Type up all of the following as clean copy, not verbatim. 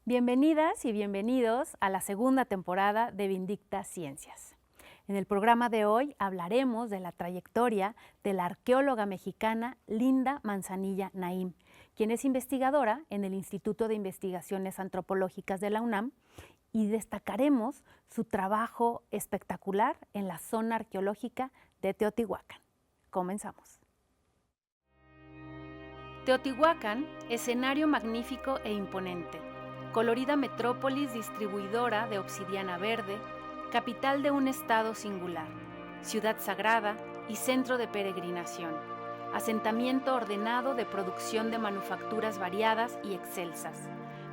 Bienvenidas y bienvenidos a la segunda temporada de Vindicta Ciencias. En el programa de hoy hablaremos de la trayectoria de la arqueóloga mexicana Linda Manzanilla Naim, quien es investigadora en el Instituto de Investigaciones Antropológicas de la UNAM, y destacaremos su trabajo espectacular en la zona arqueológica de Teotihuacán. Comenzamos. Teotihuacán, escenario magnífico e imponente, colorida metrópolis distribuidora de obsidiana verde, capital de un estado singular, ciudad sagrada y centro de peregrinación, asentamiento ordenado de producción de manufacturas variadas y excelsas.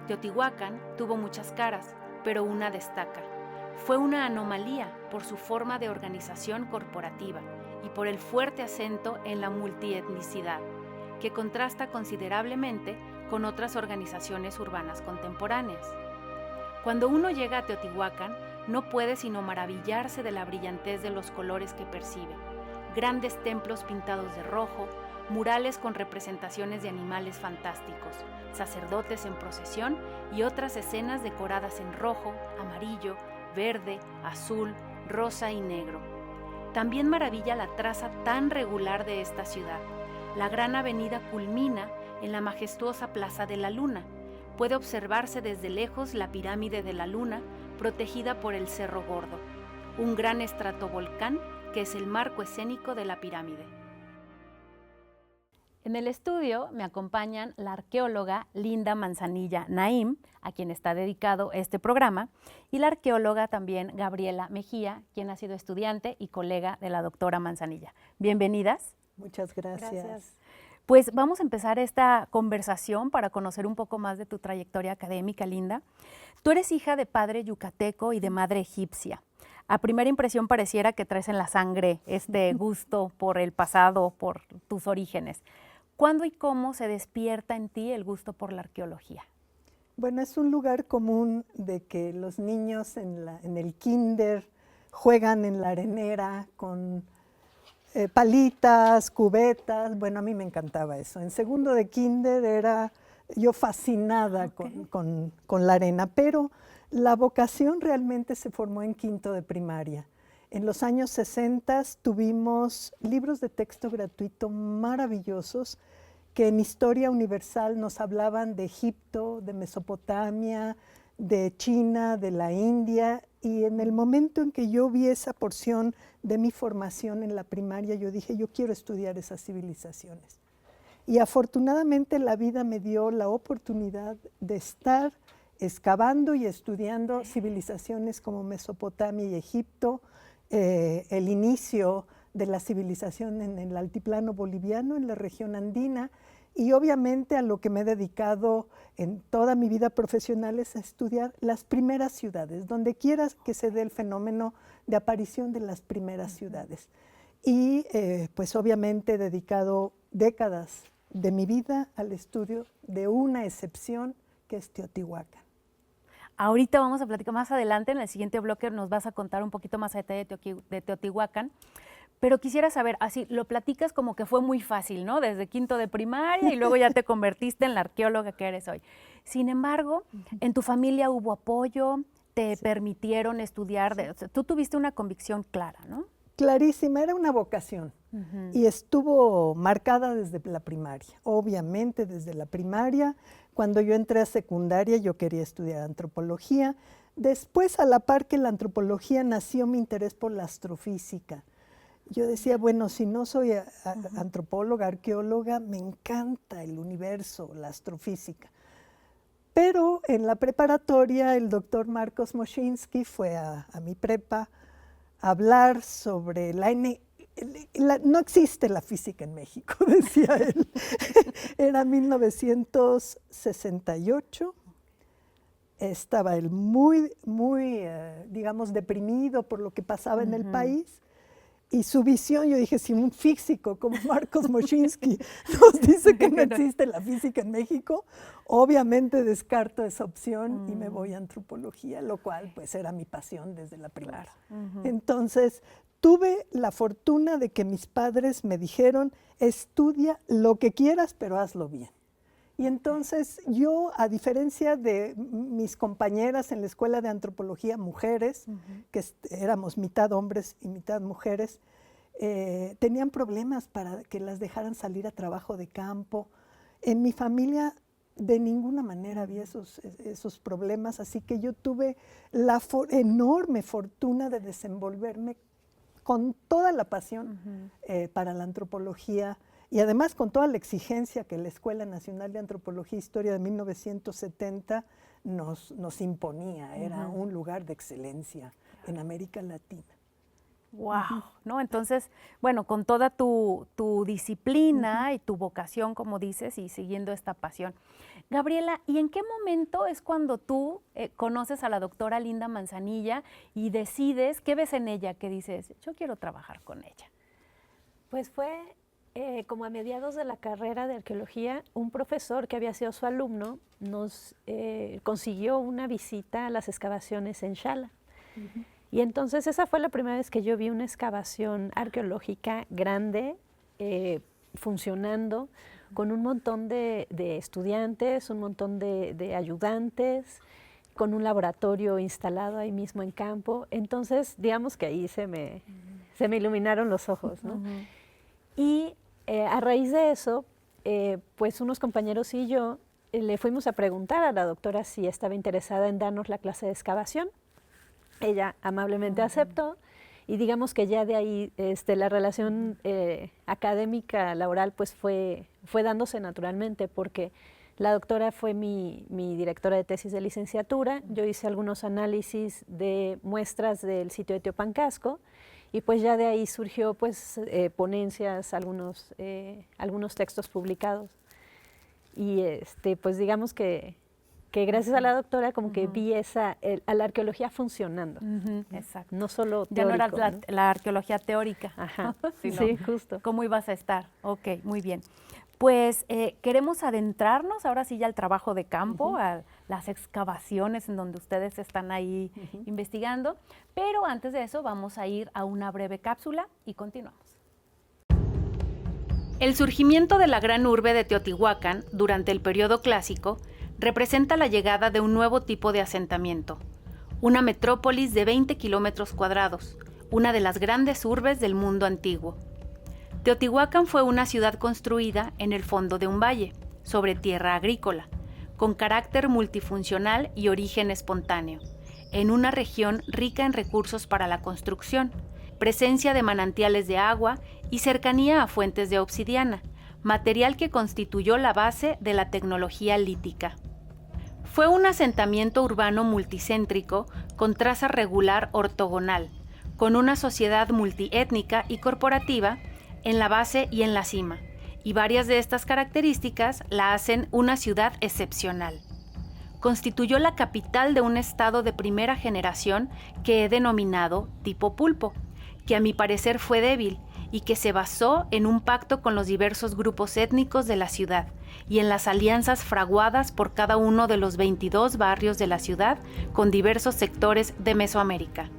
Teotihuacán tuvo muchas caras, pero una destaca. Fue una anomalía por su forma de organización corporativa y por el fuerte acento en la multietnicidad, que contrasta considerablemente con otras organizaciones urbanas contemporáneas. Cuando uno llega a Teotihuacán, no puede sino maravillarse de la brillantez de los colores que percibe. Grandes templos pintados de rojo, murales con representaciones de animales fantásticos, sacerdotes en procesión y otras escenas decoradas en rojo, amarillo, verde, azul, rosa y negro. También maravilla la traza tan regular de esta ciudad. La gran avenida culmina en la majestuosa Plaza de la Luna. Puede observarse desde lejos la pirámide de la Luna, protegida por el Cerro Gordo, un gran estratovolcán que es el marco escénico de la pirámide. En el estudio me acompañan la arqueóloga Linda Manzanilla Naim, a quien está dedicado este programa, y la arqueóloga también Gabriela Mejía, quien ha sido estudiante y colega de la doctora Manzanilla. Bienvenidas. Muchas gracias. Pues vamos a empezar esta conversación para conocer un poco más de tu trayectoria académica, Linda. Tú eres hija de padre yucateco y de madre egipcia. A primera impresión pareciera que traes en la sangre este gusto por el pasado, por tus orígenes. ¿Cuándo y cómo se despierta en ti el gusto por la arqueología? Bueno, es un lugar común de que los niños en el kinder juegan en la arenera con palitas, cubetas. Bueno, a mí me encantaba eso. En segundo de kinder era yo fascinada con la arena, pero la vocación realmente se formó en quinto de primaria. En los años 60 tuvimos libros de texto gratuito maravillosos que en Historia Universal nos hablaban de Egipto, de Mesopotamia, de China, de la India, y en el momento en que yo vi esa porción de mi formación en la primaria, yo dije, yo quiero estudiar esas civilizaciones. Y afortunadamente la vida me dio la oportunidad de estar excavando y estudiando civilizaciones como Mesopotamia y Egipto, el inicio de la civilización en el altiplano boliviano, en la región andina, y obviamente a lo que me he dedicado en toda mi vida profesional es a estudiar las primeras ciudades, donde quiera que se dé el fenómeno de aparición de las primeras ciudades. Y pues obviamente he dedicado décadas de mi vida al estudio de una excepción que es Teotihuacán. Ahorita vamos a platicar más adelante, en el siguiente bloque nos vas a contar un poquito más a detalle de Teotihuacán, pero quisiera saber, así lo platicas como que fue muy fácil, ¿no? Desde quinto de primaria y luego ya te convertiste en la arqueóloga que eres hoy. Sin embargo, en tu familia hubo apoyo, te permitieron estudiar, tú tuviste una convicción clara, ¿no? Clarísima, era una vocación y estuvo marcada desde la primaria. Obviamente desde la primaria, cuando yo entré a secundaria yo quería estudiar antropología. Después, a la par que la antropología, nació mi interés por la astrofísica. Yo decía, bueno, si no soy antropóloga, arqueóloga, me encanta el universo, la astrofísica. Pero en la preparatoria el doctor Marcos Moschinsky fue a mi prepa a hablar sobre no existe la física en México, decía él. Era 1968. Estaba él muy, digamos, deprimido por lo que pasaba en el país. Y su visión, yo dije, si un físico como Marcos Moschinsky nos dice que no existe la física en México, obviamente descarto esa opción y me voy a antropología, lo cual pues era mi pasión desde la primaria. Entonces, tuve la fortuna de que mis padres me dijeron, estudia lo que quieras, pero hazlo bien. Y entonces yo, a diferencia de mis compañeras en la escuela de antropología, mujeres, que éramos mitad hombres y mitad mujeres, tenían problemas para que las dejaran salir a trabajo de campo. En mi familia de ninguna manera había esos problemas, así que yo tuve la enorme fortuna de desenvolverme con toda la pasión para la antropología y además con toda la exigencia que la Escuela Nacional de Antropología e Historia de 1970 nos imponía. Era un lugar de excelencia en América Latina. ¡Wow! ¿No? Entonces, bueno, con toda tu disciplina y tu vocación, como dices, y siguiendo esta pasión. Gabriela, ¿y en qué momento es cuando tú conoces a la doctora Linda Manzanilla y decides, qué ves en ella que dices, yo quiero trabajar con ella? Pues fue como a mediados de la carrera de arqueología, un profesor que había sido su alumno nos consiguió una visita a las excavaciones en Xala. Y entonces esa fue la primera vez que yo vi una excavación arqueológica grande, funcionando, con un montón de estudiantes, un montón de ayudantes, con un laboratorio instalado ahí mismo en campo. Entonces, digamos que ahí se me iluminaron los ojos, ¿no? Y a raíz de eso, pues unos compañeros y yo le fuimos a preguntar a la doctora si estaba interesada en darnos la clase de excavación. Ella amablemente aceptó y digamos que ya de ahí la relación académica, laboral, pues fue dándose naturalmente porque la doctora fue mi directora de tesis de licenciatura. Yo hice algunos análisis de muestras del sitio de Teopancasco y pues ya de ahí surgió pues ponencias, algunos textos publicados. Y pues digamos que gracias a la doctora como que vi a la arqueología funcionando. Exacto. No solo ya teórico. No era la arqueología teórica. Ajá. Sino Sí, justo. ¿cómo ibas a estar? Ok, muy bien. Pues queremos adentrarnos ahora sí ya al trabajo de campo, a las excavaciones en donde ustedes están ahí investigando, pero antes de eso vamos a ir a una breve cápsula y continuamos. El surgimiento de la gran urbe de Teotihuacán durante el periodo clásico representa la llegada de un nuevo tipo de asentamiento, una metrópolis de 20 kilómetros cuadrados, una de las grandes urbes del mundo antiguo. Teotihuacán fue una ciudad construida en el fondo de un valle, sobre tierra agrícola, con carácter multifuncional y origen espontáneo, en una región rica en recursos para la construcción, presencia de manantiales de agua y cercanía a fuentes de obsidiana, material que constituyó la base de la tecnología lítica. Fue un asentamiento urbano multicéntrico con traza regular ortogonal, con una sociedad multiétnica y corporativa en la base y en la cima, y varias de estas características la hacen una ciudad excepcional. Constituyó la capital de un estado de primera generación que he denominado tipo pulpo, que a mi parecer fue débil y que se basó en un pacto con los diversos grupos étnicos de la ciudad y en las alianzas fraguadas por cada uno de los 22 barrios de la ciudad con diversos sectores de Mesoamérica.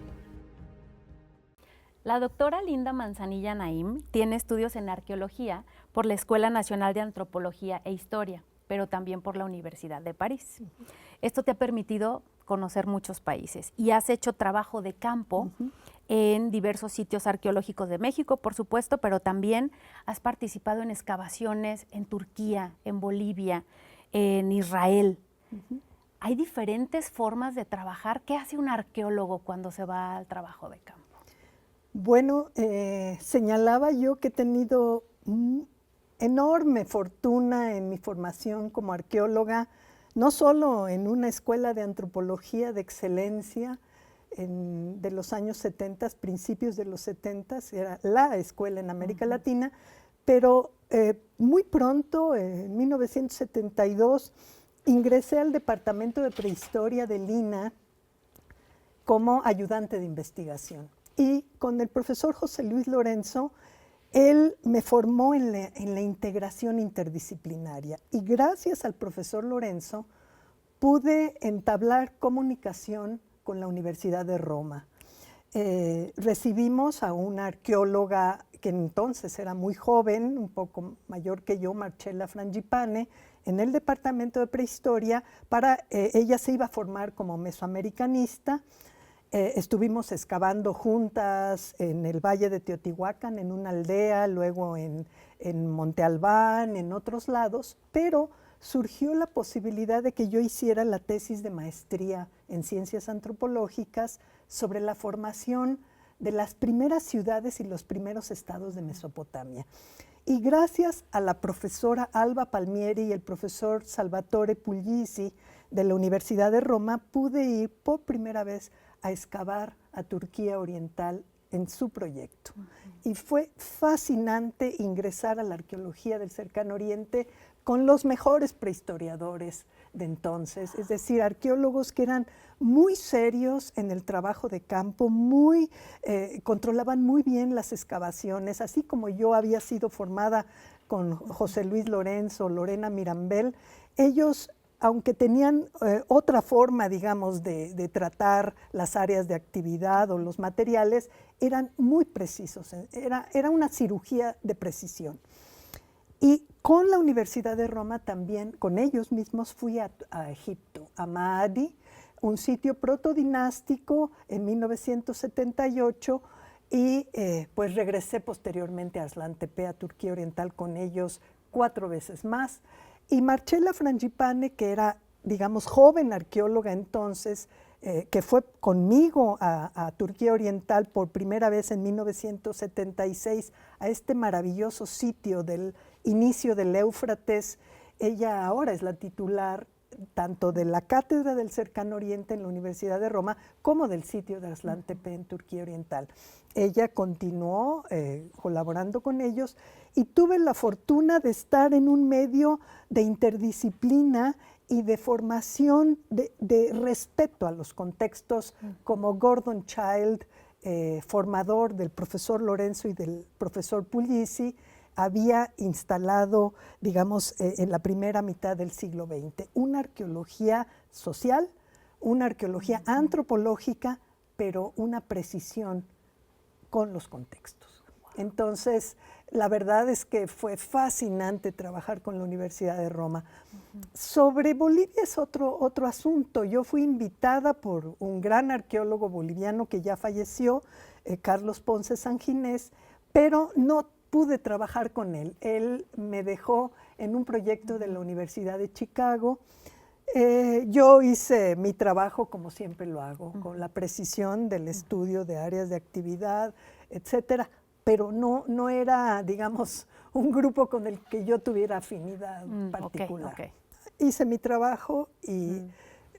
La doctora Linda Manzanilla Naim tiene estudios en arqueología por la Escuela Nacional de Antropología e Historia, pero también por la Universidad de París. Esto te ha permitido conocer muchos países y has hecho trabajo de campo en diversos sitios arqueológicos de México, por supuesto, pero también has participado en excavaciones en Turquía, en Bolivia, en Israel. Hay diferentes formas de trabajar. ¿Qué hace un arqueólogo cuando se va al trabajo de campo? Bueno, señalaba yo que he tenido enorme fortuna en mi formación como arqueóloga, no solo en una escuela de antropología de excelencia de los años 70, principios de los 70, era la escuela en América Latina, pero muy pronto, en 1972, ingresé al Departamento de Prehistoria del INAH como ayudante de investigación. Y con el profesor José Luis Lorenzo, él me formó en la integración interdisciplinaria. Y gracias al profesor Lorenzo pude entablar comunicación con la Universidad de Roma. Recibimos a una arqueóloga que entonces era muy joven, un poco mayor que yo, Marcella Frangipane, en el departamento de prehistoria. Ella se iba a formar como mesoamericanista. Estuvimos excavando juntas en el Valle de Teotihuacán, en una aldea, luego en Monte Albán, en otros lados, pero surgió la posibilidad de que yo hiciera la tesis de maestría en ciencias antropológicas sobre la formación de las primeras ciudades y los primeros estados de Mesopotamia. Y gracias a la profesora Alba Palmieri y el profesor Salvatore Puglisi de la Universidad de Roma, pude ir por primera vez a excavar a Turquía Oriental en su proyecto. Y fue fascinante ingresar a la arqueología del Cercano Oriente con los mejores prehistoriadores de entonces, es decir, arqueólogos que eran muy serios en el trabajo de campo, controlaban muy bien las excavaciones, así como yo había sido formada con José Luis Lorenzo, Lorena Mirambel. Ellos, aunque tenían otra forma, digamos, de tratar las áreas de actividad o los materiales, eran muy precisos, era una cirugía de precisión. Y con la Universidad de Roma también, con ellos mismos, fui a Egipto, a Maadi, un sitio protodinástico en 1978, y pues regresé posteriormente a Aslan Tepe, a Turquía Oriental, con ellos 4 veces más. Y Marcella Frangipane, que era, digamos, joven arqueóloga entonces, que fue conmigo a Turquía Oriental por primera vez en 1976, a este maravilloso sitio del inicio del Éufrates. Ella ahora es la titular tanto de la Cátedra del Cercano Oriente en la Universidad de Roma como del sitio de Aslan Tepe en Turquía Oriental. Ella continuó colaborando con ellos y tuve la fortuna de estar en un medio de interdisciplina y de formación de respeto a los contextos, como Gordon Child, formador del profesor Lorenzo y del profesor Puglisi, había instalado, digamos, en la primera mitad del siglo XX, una arqueología social, una arqueología antropológica, pero una precisión con los contextos. Entonces, la verdad es que fue fascinante trabajar con la Universidad de Roma. Sobre Bolivia es otro asunto. Yo fui invitada por un gran arqueólogo boliviano que ya falleció, Carlos Ponce Sanginés, pero no pude trabajar con él. Él me dejó en un proyecto de la Universidad de Chicago. Yo hice mi trabajo como siempre lo hago, con la precisión del estudio de áreas de actividad, etcétera, pero no era, digamos, un grupo con el que yo tuviera afinidad particular. Okay. Hice mi trabajo y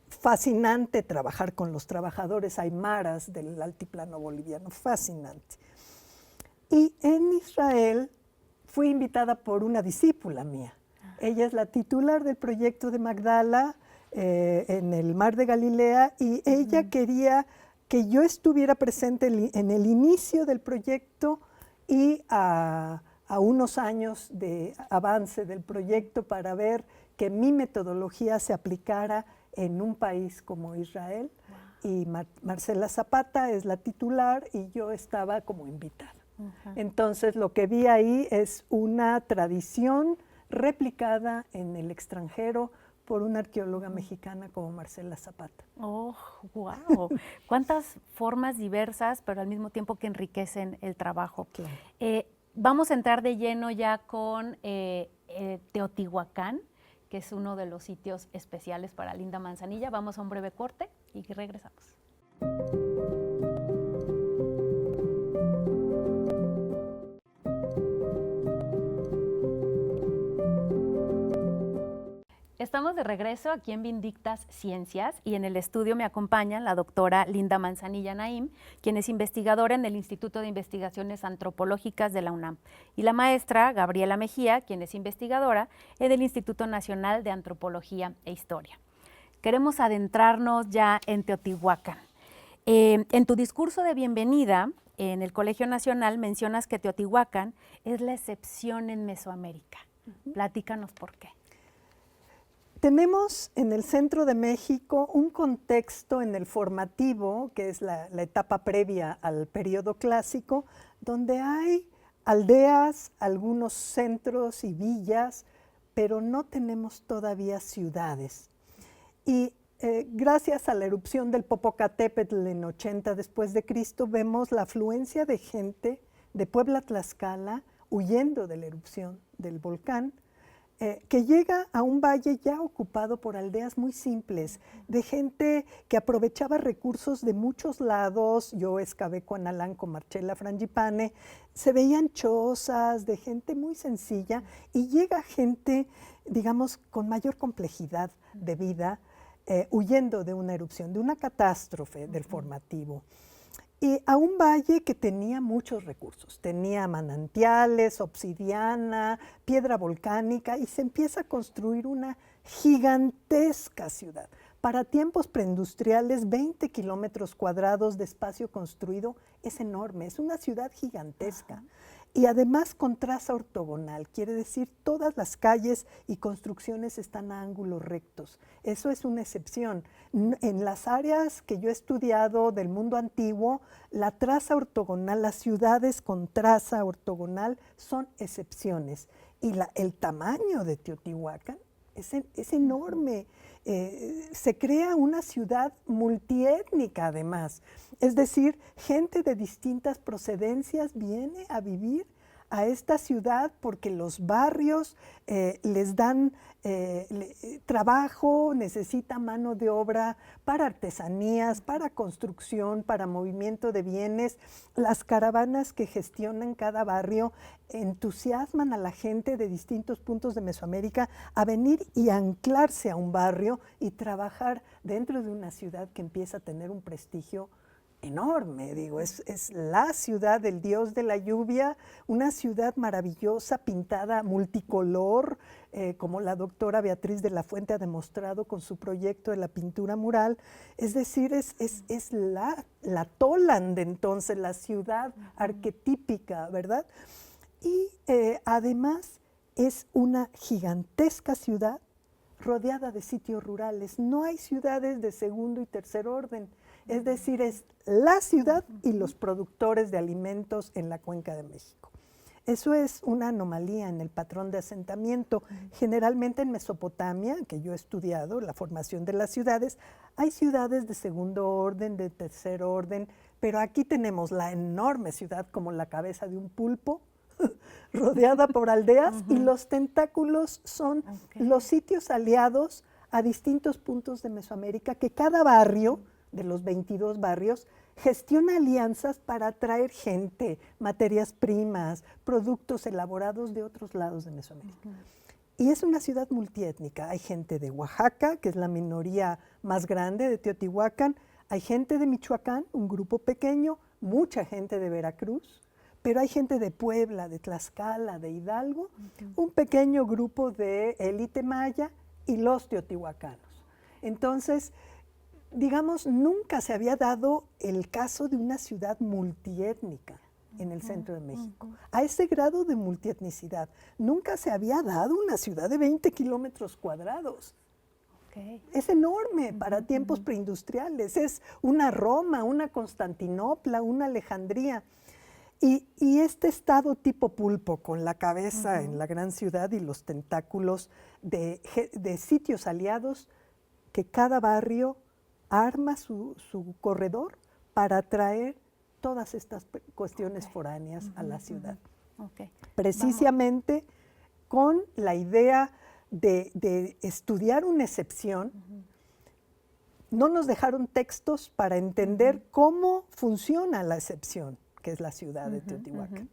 fascinante trabajar con los trabajadores aymaras del altiplano boliviano, fascinante. Y en Israel fui invitada por una discípula mía. Ella es la titular del proyecto de Magdala en el Mar de Galilea, y ella quería que yo estuviera presente en el inicio del proyecto y a unos años de avance del proyecto, para ver que mi metodología se aplicara en un país como Israel. Y Marcela Zapata es la titular y yo estaba como invitada. Entonces, lo que vi ahí es una tradición replicada en el extranjero por una arqueóloga mexicana como Marcela Zapata. ¡Oh, wow! Cuántas formas diversas, pero al mismo tiempo que enriquecen el trabajo. Claro. Vamos a entrar de lleno ya con Teotihuacán, que es uno de los sitios especiales para Linda Manzanilla. Vamos a un breve corte y regresamos. Estamos de regreso aquí en Vindictas Ciencias, y en el estudio me acompañan la doctora Linda Manzanilla Naim, quien es investigadora en el Instituto de Investigaciones Antropológicas de la UNAM, y la maestra Gabriela Mejía, quien es investigadora en el Instituto Nacional de Antropología e Historia. Queremos adentrarnos ya en Teotihuacán. En tu discurso de bienvenida en el Colegio Nacional mencionas que Teotihuacán es la excepción en Mesoamérica. Platícanos por qué. Tenemos en el centro de México un contexto en el formativo, que es la etapa previa al periodo clásico, donde hay aldeas, algunos centros y villas, pero no tenemos todavía ciudades. Y gracias a la erupción del Popocatépetl en 80 después de Cristo, vemos la afluencia de gente de Puebla a Tlaxcala huyendo de la erupción del volcán, que llega a un valle ya ocupado por aldeas muy simples, de gente que aprovechaba recursos de muchos lados. Yo excavé con Alan, con Marcella Frangipane, se veían chozas de gente muy sencilla, y llega gente, digamos, con mayor complejidad de vida, huyendo de una erupción, de una catástrofe del formativo. Y a un valle que tenía muchos recursos, tenía manantiales, obsidiana, piedra volcánica, y se empieza a construir una gigantesca ciudad. Para tiempos preindustriales, 20 kilómetros cuadrados de espacio construido es enorme, es una ciudad gigantesca. Y además con traza ortogonal, quiere decir todas las calles y construcciones están a ángulos rectos. Eso es una excepción. En las áreas que yo he estudiado del mundo antiguo, la traza ortogonal, las ciudades con traza ortogonal son excepciones. Y el tamaño de Teotihuacán es enorme. Se crea una ciudad multiétnica además. Es decir, gente de distintas procedencias viene a vivir a esta ciudad porque los barrios les dan trabajo, necesita mano de obra para artesanías, para construcción, para movimiento de bienes. Las caravanas que gestionan cada barrio entusiasman a la gente de distintos puntos de Mesoamérica a venir y anclarse a un barrio y trabajar dentro de una ciudad que empieza a tener un prestigio enorme. Digo, es la ciudad del dios de la lluvia, una ciudad maravillosa, pintada multicolor, como la doctora Beatriz de la Fuente ha demostrado con su proyecto de la pintura mural. Es decir, es la Toland de entonces, la ciudad arquetípica, ¿verdad? Y además es una gigantesca ciudad rodeada de sitios rurales. No hay ciudades de segundo y tercer orden. Es decir, es la ciudad y los productores de alimentos en la Cuenca de México. Eso es una anomalía en el patrón de asentamiento. Generalmente en Mesopotamia, que yo he estudiado, la formación de las ciudades, hay ciudades de segundo orden, de tercer orden, pero aquí tenemos la enorme ciudad como la cabeza de un pulpo, rodeada por aldeas, y los tentáculos son los sitios aliados a distintos puntos de Mesoamérica, que cada barrio, de los 22 barrios, gestiona alianzas para atraer gente, materias primas, productos elaborados de otros lados de Mesoamérica. Y es una ciudad multiétnica. Hay gente de Oaxaca, que es la minoría más grande de Teotihuacán, hay gente de Michoacán, un grupo pequeño, mucha gente de Veracruz, pero hay gente de Puebla, de Tlaxcala, de Hidalgo, un pequeño grupo de élite maya y los teotihuacanos. Entonces, digamos, nunca se había dado el caso de una ciudad multiétnica en el centro de México. A ese grado de multietnicidad, nunca se había dado una ciudad de 20 kilómetros cuadrados. Es enorme para tiempos preindustriales. Es una Roma, una Constantinopla, una Alejandría. Y este estado tipo pulpo, con la cabeza en la gran ciudad y los tentáculos de sitios aliados, que cada barrio arma su corredor para atraer todas estas cuestiones foráneas a la ciudad. Precisamente con la idea de estudiar una excepción, no nos dejaron textos para entender cómo funciona la excepción, que es la ciudad de Teotihuacán.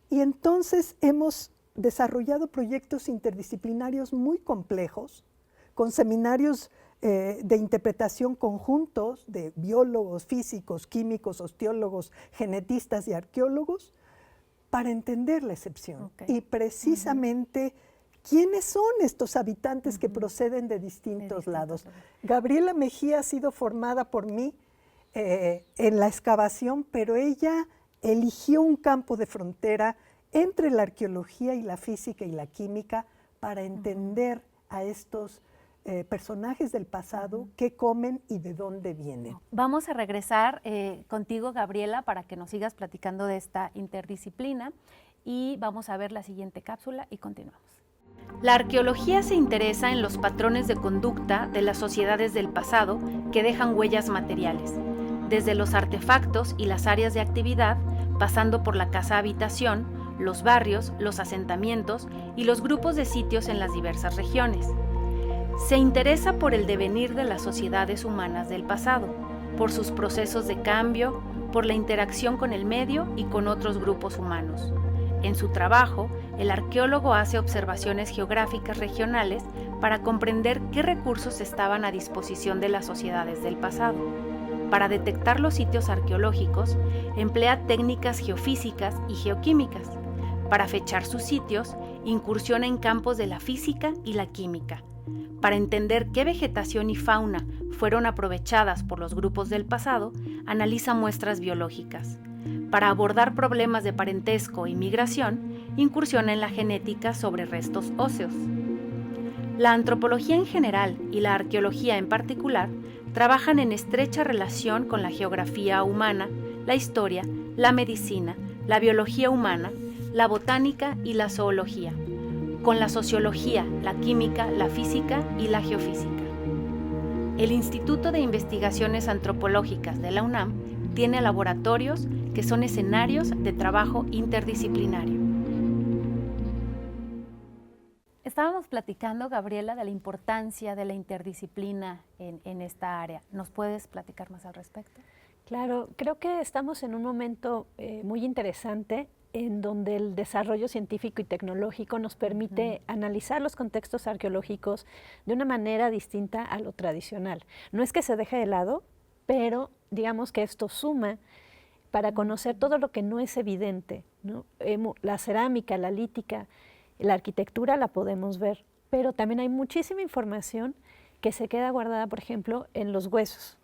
Y entonces hemos desarrollado proyectos interdisciplinarios muy complejos, con seminarios de interpretación conjuntos de biólogos, físicos, químicos, osteólogos, genetistas y arqueólogos, para entender la excepción. Y precisamente, ¿quiénes son estos habitantes que proceden de distintos lados? Gabriela Mejía ha sido formada por mí en la excavación, pero ella eligió un campo de frontera entre la arqueología y la física y la química para entender a estos personajes del pasado, qué comen y de dónde vienen. Vamos a regresar contigo, Gabriela, para que nos sigas platicando de esta interdisciplina, y vamos a ver la siguiente cápsula y continuamos. La arqueología se interesa en los patrones de conducta de las sociedades del pasado que dejan huellas materiales, desde los artefactos y las áreas de actividad, pasando por la casa-habitación, los barrios, los asentamientos y los grupos de sitios en las diversas regiones. Se interesa por el devenir de las sociedades humanas del pasado, por sus procesos de cambio, por la interacción con el medio y con otros grupos humanos. En su trabajo, el arqueólogo hace observaciones geográficas regionales para comprender qué recursos estaban a disposición de las sociedades del pasado. Para detectar los sitios arqueológicos, emplea técnicas geofísicas y geoquímicas. Para fechar sus sitios, incursiona en campos de la física y la química. Para entender qué vegetación y fauna fueron aprovechadas por los grupos del pasado, analiza muestras biológicas. Para abordar problemas de parentesco y migración, incursiona en la genética sobre restos óseos. La antropología en general y la arqueología en particular trabajan en estrecha relación con la geografía humana, la historia, la medicina, la biología humana, la botánica y la zoología, con la sociología, la química, la física y la geofísica. El Instituto de Investigaciones Antropológicas de la UNAM tiene laboratorios que son escenarios de trabajo interdisciplinario. Estábamos platicando, Gabriela, de la importancia de la interdisciplina en esta área. ¿Nos puedes platicar más al respecto? Claro, creo que estamos en un momento muy interesante en donde el desarrollo científico y tecnológico nos permite analizar los contextos arqueológicos de una manera distinta a lo tradicional. No es que se deje de lado, pero digamos que esto suma para conocer todo lo que no es evidente, ¿no? La cerámica, la lítica, la arquitectura la podemos ver, pero también hay muchísima información que se queda guardada, por ejemplo, en los huesos,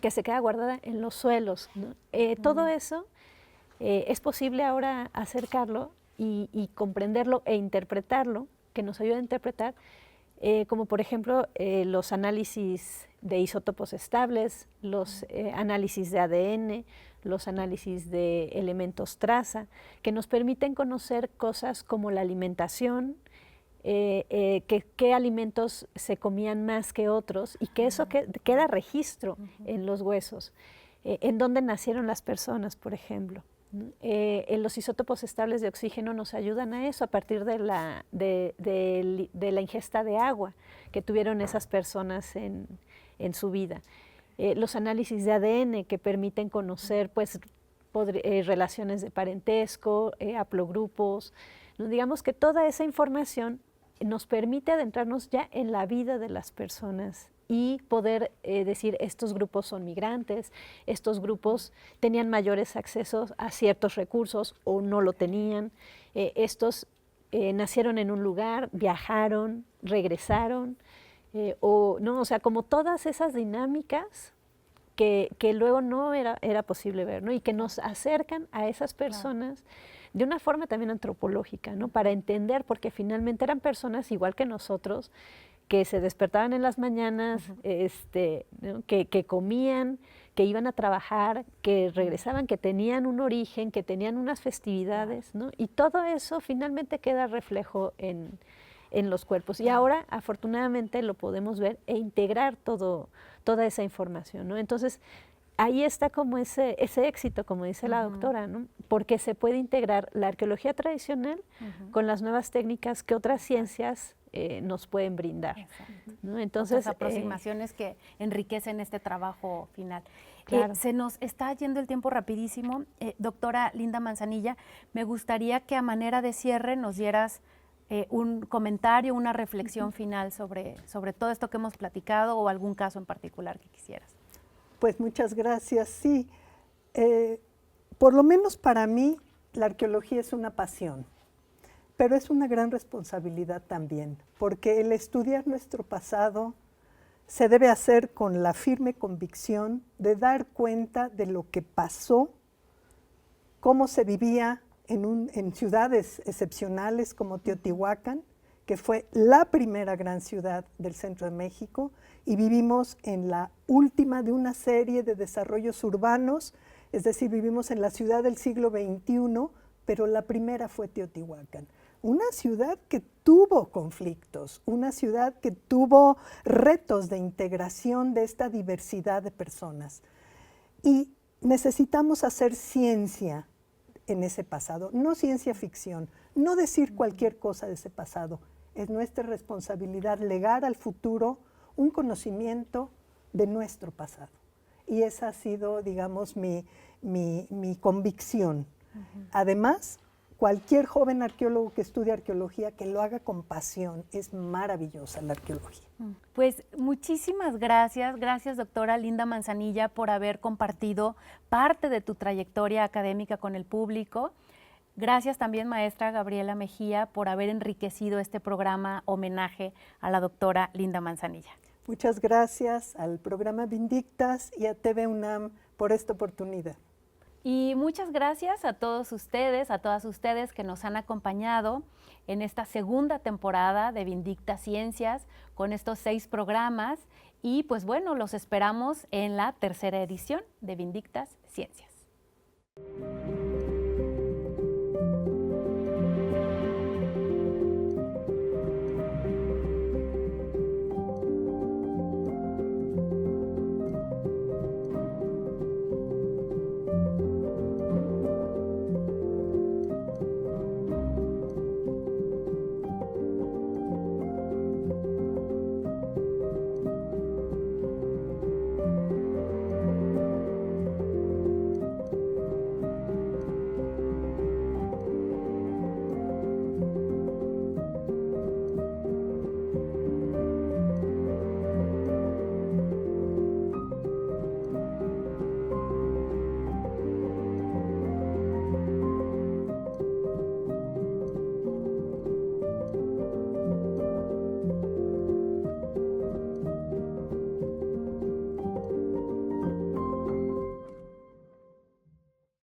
que se queda guardada en los suelos, ¿no? Todo eso es posible ahora acercarlo y comprenderlo e interpretarlo, que nos ayuda a interpretar, como por ejemplo los análisis de isótopos estables, los análisis de ADN, los análisis de elementos traza, que nos permiten conocer cosas como la alimentación, qué alimentos se comían más que otros y que eso queda registro en los huesos, en dónde nacieron las personas, por ejemplo. Los isótopos estables de oxígeno nos ayudan a eso a partir de la ingesta de agua que tuvieron esas personas en su vida. Los análisis de ADN que permiten conocer pues, relaciones de parentesco, haplogrupos, ¿no? Digamos que toda esa información nos permite adentrarnos ya en la vida de las personas y poder decir estos grupos son migrantes, estos grupos tenían mayores accesos a ciertos recursos o no lo tenían, estos nacieron en un lugar, viajaron, regresaron, o sea, como todas esas dinámicas que luego no era posible ver, ¿no? Y que nos acercan a esas personas de una forma también antropológica, ¿no? Para entender, porque finalmente eran personas igual que nosotros, que se despertaban en las mañanas, ¿no? que comían, que iban a trabajar, que regresaban, que tenían un origen, que tenían unas festividades, ¿no? Y todo eso finalmente queda reflejo en los cuerpos. Y ahora, afortunadamente, lo podemos ver e integrar toda esa información, ¿no? Entonces, ahí está como ese éxito, como dice la doctora, ¿no? Porque se puede integrar la arqueología tradicional con las nuevas técnicas que otras ciencias nos pueden brindar, ¿no? Entonces, otras aproximaciones que enriquecen este trabajo final. Claro. Se nos está yendo el tiempo rapidísimo. Doctora Linda Manzanilla, me gustaría que a manera de cierre nos dieras un comentario, una reflexión final sobre todo esto que hemos platicado o algún caso en particular que quisieras. Pues muchas gracias. Sí, por lo menos para mí la arqueología es una pasión, pero es una gran responsabilidad también, porque el estudiar nuestro pasado se debe hacer con la firme convicción de dar cuenta de lo que pasó, cómo se vivía en ciudades excepcionales como Teotihuacán, que fue la primera gran ciudad del centro de México, y vivimos en la última de una serie de desarrollos urbanos, es decir, vivimos en la ciudad del siglo XXI, pero la primera fue Teotihuacán. una ciudad que tuvo conflictos, una ciudad que tuvo retos de integración de esta diversidad de personas. Y necesitamos hacer ciencia en ese pasado, no ciencia ficción, no decir cualquier cosa de ese pasado. Es nuestra responsabilidad legar al futuro un conocimiento de nuestro pasado. Y esa ha sido, digamos, mi convicción. Además, cualquier joven arqueólogo que estudie arqueología, que lo haga con pasión, es maravillosa la arqueología. Pues muchísimas gracias, gracias doctora Linda Manzanilla por haber compartido parte de tu trayectoria académica con el público. Gracias también maestra Gabriela Mejía por haber enriquecido este programa homenaje a la doctora Linda Manzanilla. Muchas gracias al programa Vindictas y a TV UNAM por esta oportunidad. Y muchas gracias a todos ustedes, a todas ustedes que nos han acompañado en esta segunda temporada de Vindictas Ciencias con estos 6 programas y pues bueno, los esperamos en la tercera edición de Vindictas Ciencias.